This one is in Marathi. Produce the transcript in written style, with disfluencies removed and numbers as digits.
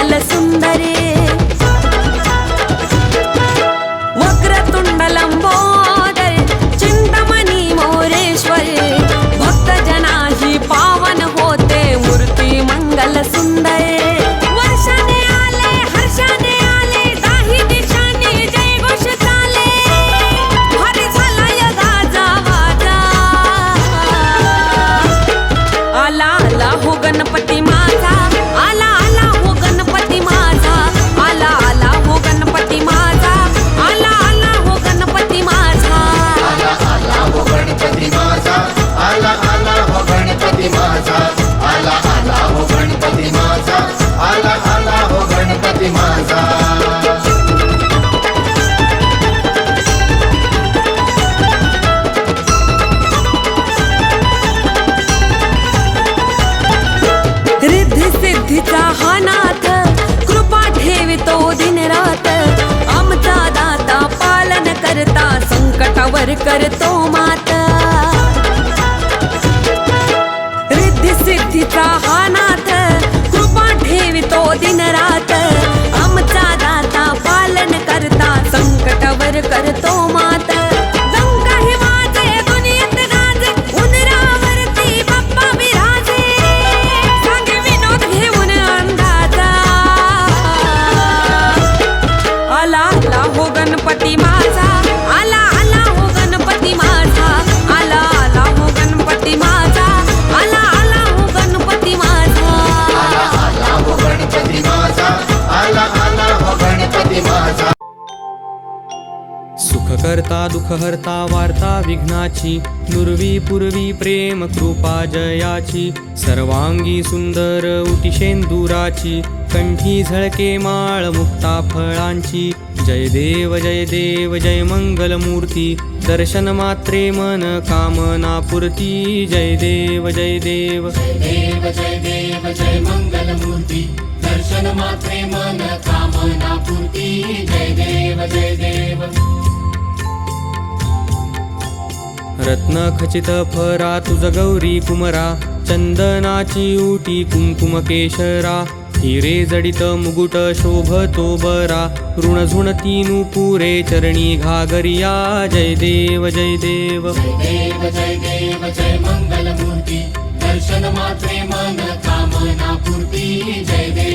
मंगल सुंदरे वक्रतुंड लंबोदर चिंतामणी मोरेश्वर भक्तजनाही पावन होते मूर्ती मंगल सुंदरे वर्षाने आले हर्षाने आले दाही दिशाने जय घोष चाले भारी झाला या गाजा वाजा आला आला हो गणपती माझा आला आला हो गणपती माझा आला आला हो गणपती माझा आला आला हो गणपती माझा आला आला हो गणपती माझा आला आला हो गणपती माझा आला आला हो गणपती माझा आला आला हो गणपती माझा रिद्धी सिद्धीचा हा नाथ कृपा ठेवितो दिन रात आमचा दाता पालन करता संकटावर करतो मात रिद्धी सिद्धीचा हा नाथ कृपा ठेवितो दिन रात आमचा दाता पालन करता संकटावर करतो मात जंकाही वाजे दुनियेत गाजे उंदरावरती बाप्पा विराजे सांगे विनोद घेऊन अंदाजा आला आला हो गणपती माझा आला आला हो गणपती माझा आला आला हो गणपती माझा आला आला हो गणपती माझा आला आला हो गणपती माझा आला आला हो गणपती माझा सुख करता दुःख हरता वार्ता विघ्नाची नुरवी पूर्वी प्रेम कृपा जयाची सर्वांगी सुंदर उटिशेंदुराची कंठी झळके माळ मुक्ता फळांची जय देव जय मंगल मूर्ती दर्शन मात्रे मन कामना पूर्ती जय देव जय देव जय मंगल मूर्ती दर्शन मात्रे मन कामना पूर्ती जय देव रत्न खचित फरा तुझ गौरी कुमरा चंदनाची उटी कुंकुम केशरा हिरे जडित मुकुट शोभतो बरा ऋण झुणती नुपुरे चरणी घागरिया जय देव जय देव जय मंगल मूर्ती दर्शन मात्रे मन कामना पूर्ती जय देव